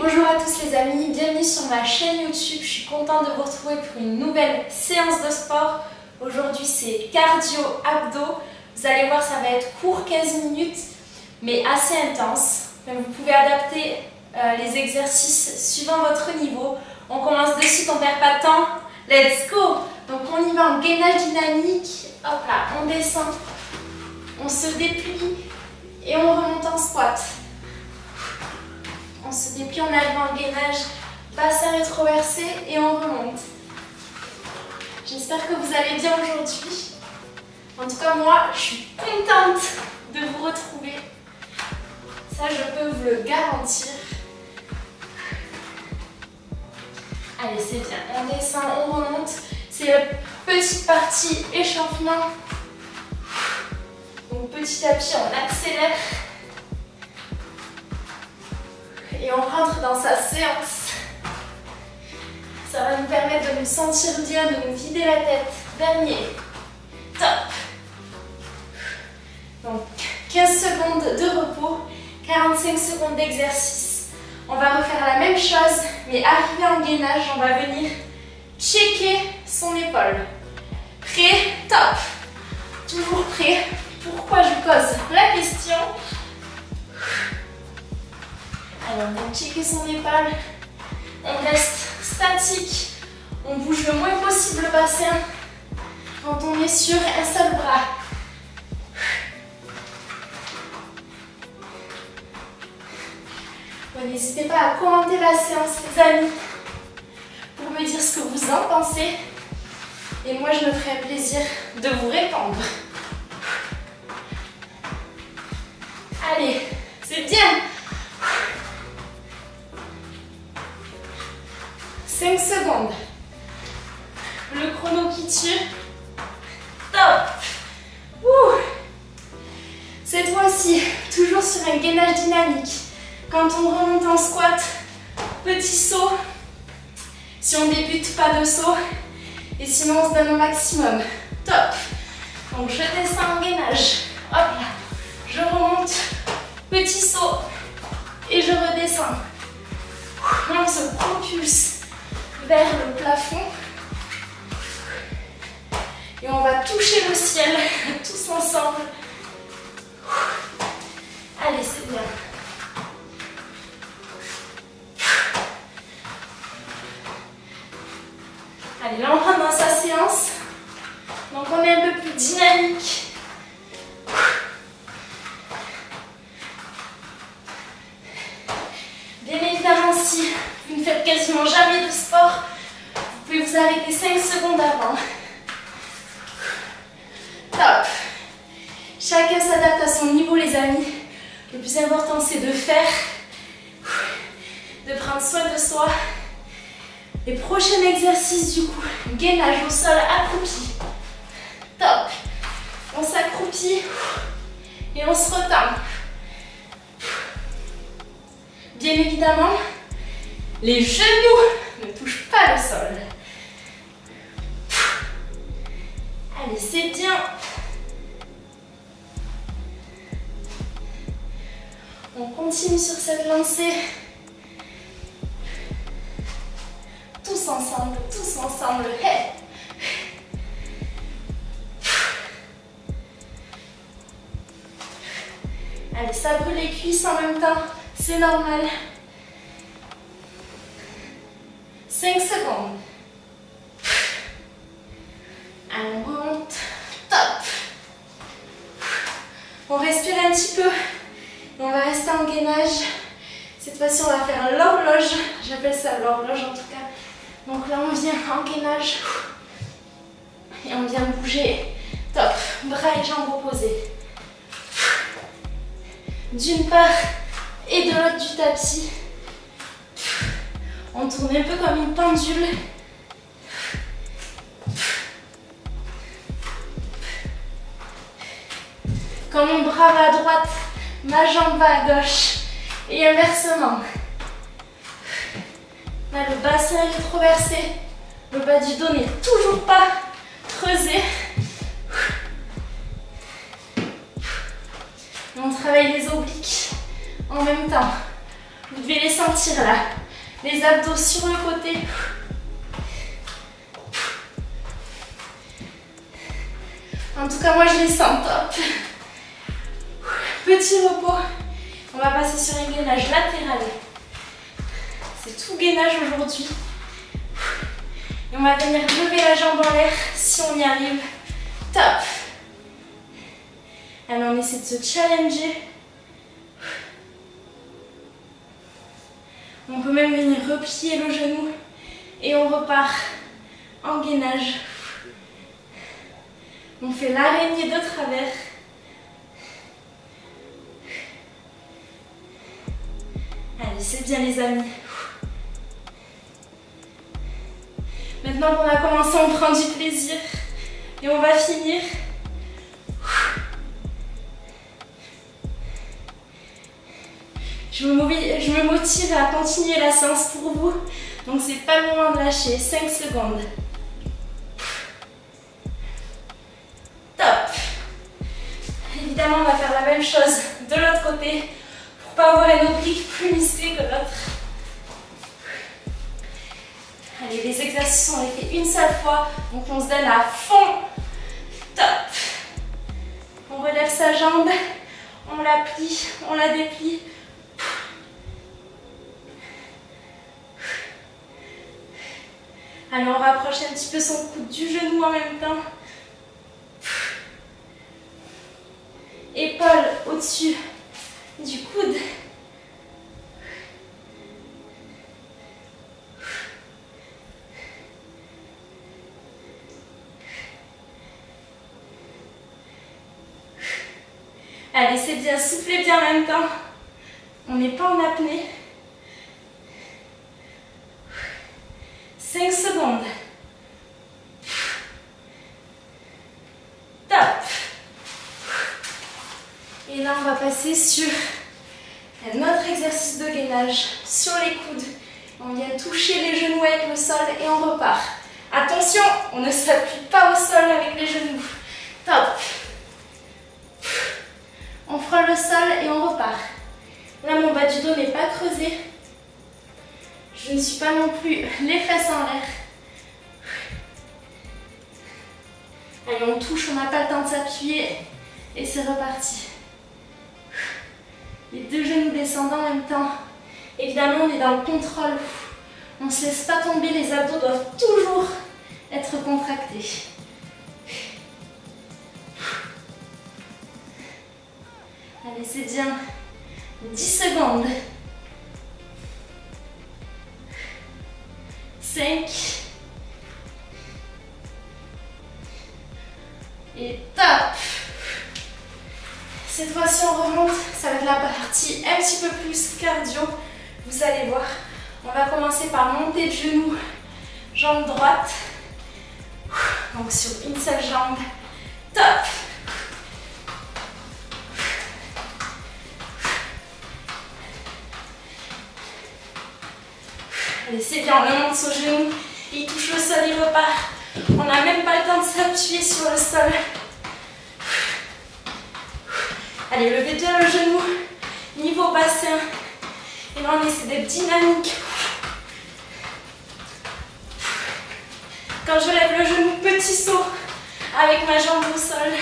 Bonjour à tous les amis, bienvenue sur ma chaîne YouTube. Je suis contente de vous retrouver pour une nouvelle séance de sport. Aujourd'hui c'est cardio abdos. Vous allez voir, ça va être court, 15 minutes, mais assez intense. Donc, vous pouvez adapter les exercices suivant votre niveau. On commence de suite, on ne perd pas de temps. Let's go! Donc on y va en gainage dynamique. Hop là, on descend, on se déplie et on remonte en squat. On se déplie en allevant le gainage, bassin rétroversé et on remonte. J'espère que vous allez bien aujourd'hui. En tout cas, moi, je suis contente de vous retrouver. Ça, je peux vous le garantir. Allez, c'est bien. On descend, on remonte. C'est la petite partie échauffement. Donc, petit à petit, on accélère. Et on rentre dans sa séance. Ça va nous permettre de nous sentir bien, de nous vider la tête. Dernier. Top. Donc 15 secondes de repos, 45 secondes d'exercice. On va refaire la même chose, mais arrivé en gainage, on va venir checker son épaule. Prêt? Top. Toujours prêt. Pourquoi je pose la question? Alors, on vient checker son épaule, on reste statique, on bouge le moins possible le bassin quand on est sur un seul bras. Bon, n'hésitez pas à commenter la séance, les amis, pour me dire ce que vous en pensez. Et moi, je me ferai un plaisir de vous répondre. Allez, c'est bien! 5 secondes. Le chrono qui tue. Top. Ouh. Cette fois-ci, toujours sur un gainage dynamique. Quand on remonte en squat, petit saut. Si on débute, pas de saut. Et sinon, on se donne au maximum. Top. Donc, je descends en gainage. Hop là. Je remonte. Petit saut. Et je redescends. Là, on se propulse vers le plafond et on va toucher le ciel tous ensemble. Allez, c'est bien. Allez, là on rentre dans sa séance, donc on est un peu plus dynamique. Bien évidemment, si vous ne faites quasiment jamais de sport, vous pouvez vous arrêter 5 secondes avant. Top. Chacun s'adapte à son niveau, les amis. Le plus important, c'est de faire, de prendre soin de soi. Les prochains exercices, du coup, gainage au sol accroupi. Top. On s'accroupit et on se retend. Bien évidemment, les genoux ne touchent pas le sol. Allez, c'est bien. On continue sur cette lancée. Tous ensemble. Hey. Allez, ça brûle les cuisses en même temps. C'est normal. 5 secondes. Allez, on remonte. Top. On respire un petit peu. Et on va rester en gainage. Cette fois-ci, on va faire l'horloge. J'appelle ça l'horloge en tout cas. Donc là, on vient en gainage. Et on vient bouger. Top. Bras et jambes opposés. D'une part et de l'autre du tapis. On tourne un peu comme une pendule. Quand mon bras va à droite, ma jambe va à gauche. Et inversement. Là, le bassin est rétroversé. Le bas du dos n'est toujours pas creusé. Et on travaille les obliques en même temps. Vous devez les sentir là. Les abdos sur le côté. En tout cas, moi je les sens top. Petit repos. On va passer sur un gainage latéral. C'est tout gainage aujourd'hui. Et on va venir lever la jambe en l'air si on y arrive. Top. Alors on essaie de se challenger. On peut même venir replier le genou et on repart en gainage. On fait l'araignée de travers. Allez, c'est bien les amis. Maintenant qu'on a commencé, on prend du plaisir et on va finir. Je me motive à continuer la séance pour vous, donc c'est pas le moment de lâcher. 5 secondes. Top. Évidemment, on va faire la même chose de l'autre côté pour pas avoir un oblique plus musclé que l'autre. Allez, les exercices, on les fait une seule fois, donc on se donne à fond. Top. On relève sa jambe, on la plie, on la déplie. Allez, on rapproche un petit peu son coude du genou en même temps. Épaule au-dessus du coude. Allez, c'est bien, soufflez bien en même temps. On n'est pas en apnée. 5 secondes. Top. Et là, on va passer sur un autre exercice de gainage sur les coudes. On vient toucher les genoux avec le sol et on repart. Attention, on ne s'appuie pas au sol avec les genoux. Top. On frôle le sol et on repart. Là, mon bas du dos n'est pas creusé. Je ne suis pas non plus les fesses en l'air. Allez, on touche, on n'a pas le temps de s'appuyer. Et c'est reparti. Les deux genoux descendent en même temps. Évidemment, on est dans le contrôle. On ne se laisse pas tomber, les abdos doivent toujours être contractés. Allez, c'est bien. 10 secondes. 5. Et top. Cette fois-ci, on remonte. Ça va être la partie un petit peu plus cardio. Vous allez voir. On va commencer par monter le genou. Jambe droite. Donc sur une seule jambe. Top. Allez, c'est bien, on remonte son genou, il touche le sol, il repart. On n'a même pas le temps de s'appuyer sur le sol. Allez, levez bien le genou, niveau bassin. Et là, on essaie d'être dynamique. Quand je lève le genou, petit saut avec ma jambe au sol.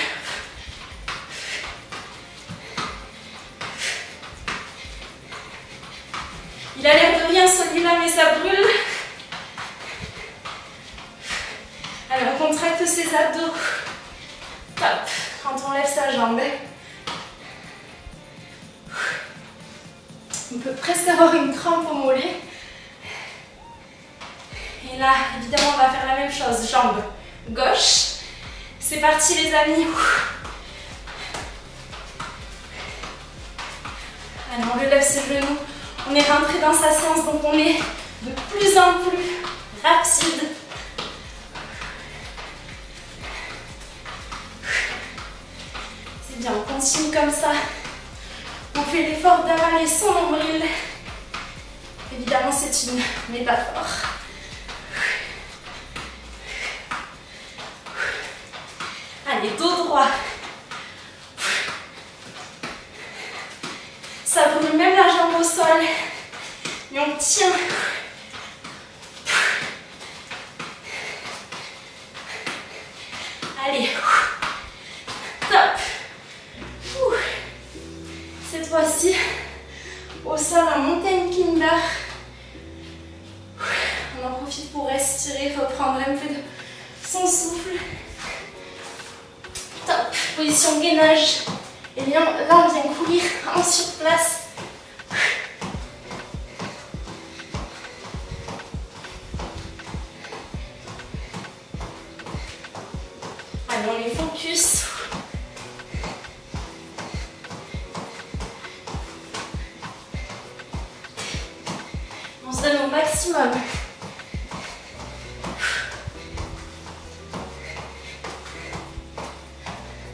Il a l'air de rien celui-là, mais ça brûle. Alors, on contracte ses abdos. Top. Quand on lève sa jambe. On peut presque avoir une crampe au mollet. Et là, évidemment, on va faire la même chose. Jambe gauche. C'est parti, les amis. Allez, on relève ses genoux. On est rentré dans sa séance, donc on est de plus en plus rapide. C'est bien, on continue comme ça. On fait l'effort d'avaler son nombril. Évidemment, c'est une métaphore. Allez, dos droit. Ça brûle même la jambe au sol. Et on tient. Allez. Top. Cette fois-ci, au sol, un mountain climber. On en profite pour respirer, reprendre un peu de son souffle. Top. Position gainage. Et bien là, on vient courir en surplace. Allez, on est focus. On se donne au maximum.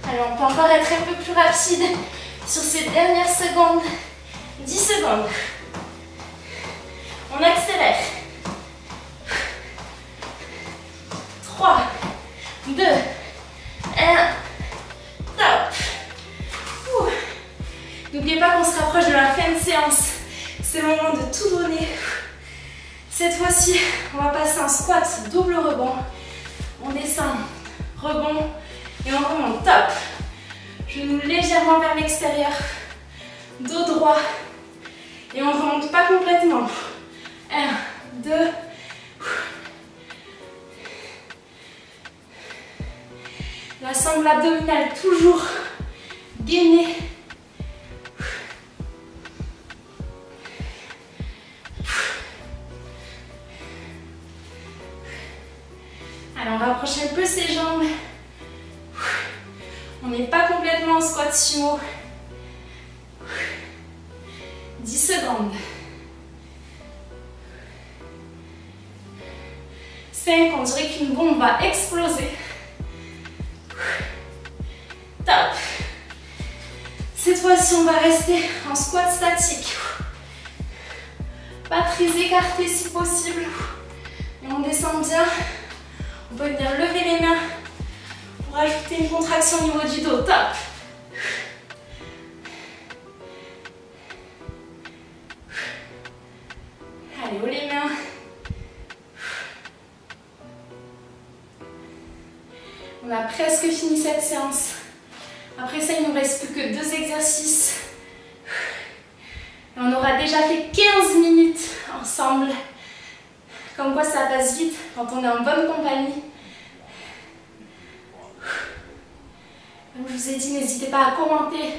Alors, on peut encore être un peu plus rapide sur ces dernières secondes. 10 secondes. On accélère. 3, 2, 1. Top. N'oubliez pas qu'on se rapproche de la fin de séance. C'est le moment de tout donner. Cette fois-ci, on va passer un squat double rebond. On descend, rebond et on remonte. Top. Genoux légèrement vers l'extérieur. Dos droit. Et on ne remonte pas complètement. 1, 2. La sangle abdominale toujours gainée. Alors, on rapproche un peu ses jambes. On n'est pas complètement en squat sumo. 10 secondes. 5, on dirait qu'une bombe va exploser. Top. Cette fois-ci, on va rester en squat statique. Pas très écarté si possible. Et on descend bien. On peut venir lever les mains pour ajouter une contraction au niveau du dos. Top. Allez, haut les mains. On a presque fini cette séance. Après ça, il ne nous reste plus que 2 exercices. Et on aura déjà fait 15 minutes ensemble. Comme quoi ça passe vite quand on est en bonne compagnie. Comme je vous ai dit, n'hésitez pas à commenter,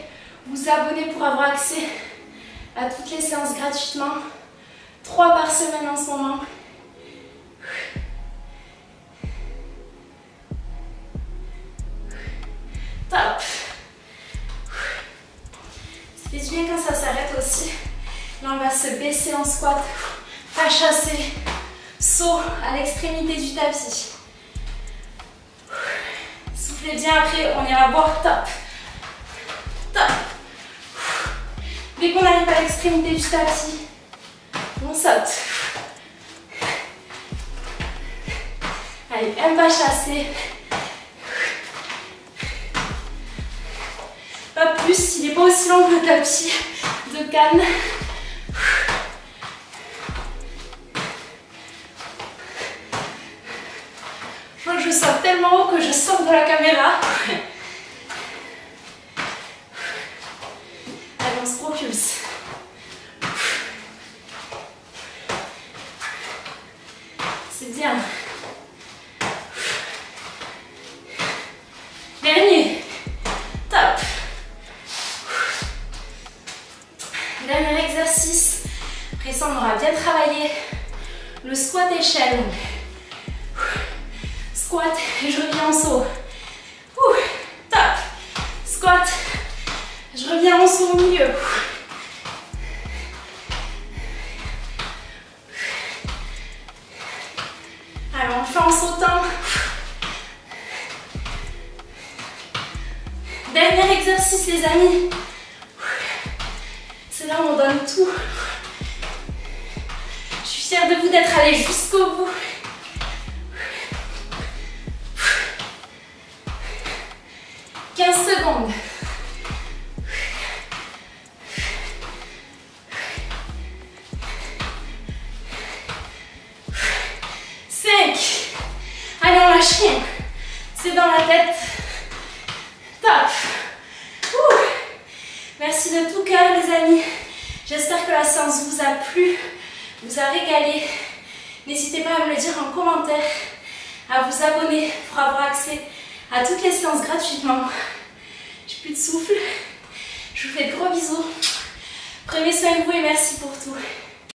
vous abonner pour avoir accès à toutes les séances gratuitement. 3 par semaine en ce moment. Top. Ça fait du bien quand ça s'arrête aussi. Là, on va se baisser en squat, pas chasser. Saut à l'extrémité du tapis. Soufflez bien après, on ira boire. Top. Top. Dès qu'on arrive à l'extrémité du tapis, on saute. Allez, un pas chassé. Pas plus, il n'est pas aussi long que le tapis de Cannes. Je crois que je saute tellement haut que je sors de la caméra. Allez, on se propulse. C'est bien. Dernier. Top. Dernier exercice. Après ça, on aura bien travaillé le squat échelle. Squat et je reviens en saut. Top. Squat. Je reviens en saut au milieu. Alors on fait en sautant. Dernier exercice les amis. C'est là où on donne tout. Je suis fière de vous d'être allés jusqu'au bout. Secondes. chien. C'est dans la tête. Top. Ouh. Merci de tout cœur les amis. J'espère que la séance vous a plu, vous a régalé. N'hésitez pas à me le dire en commentaire, à vous abonner pour avoir accès à toutes les séances gratuitement. J'ai plus de souffle. Je vous fais de gros bisous. Prenez soin de vous et merci pour tout.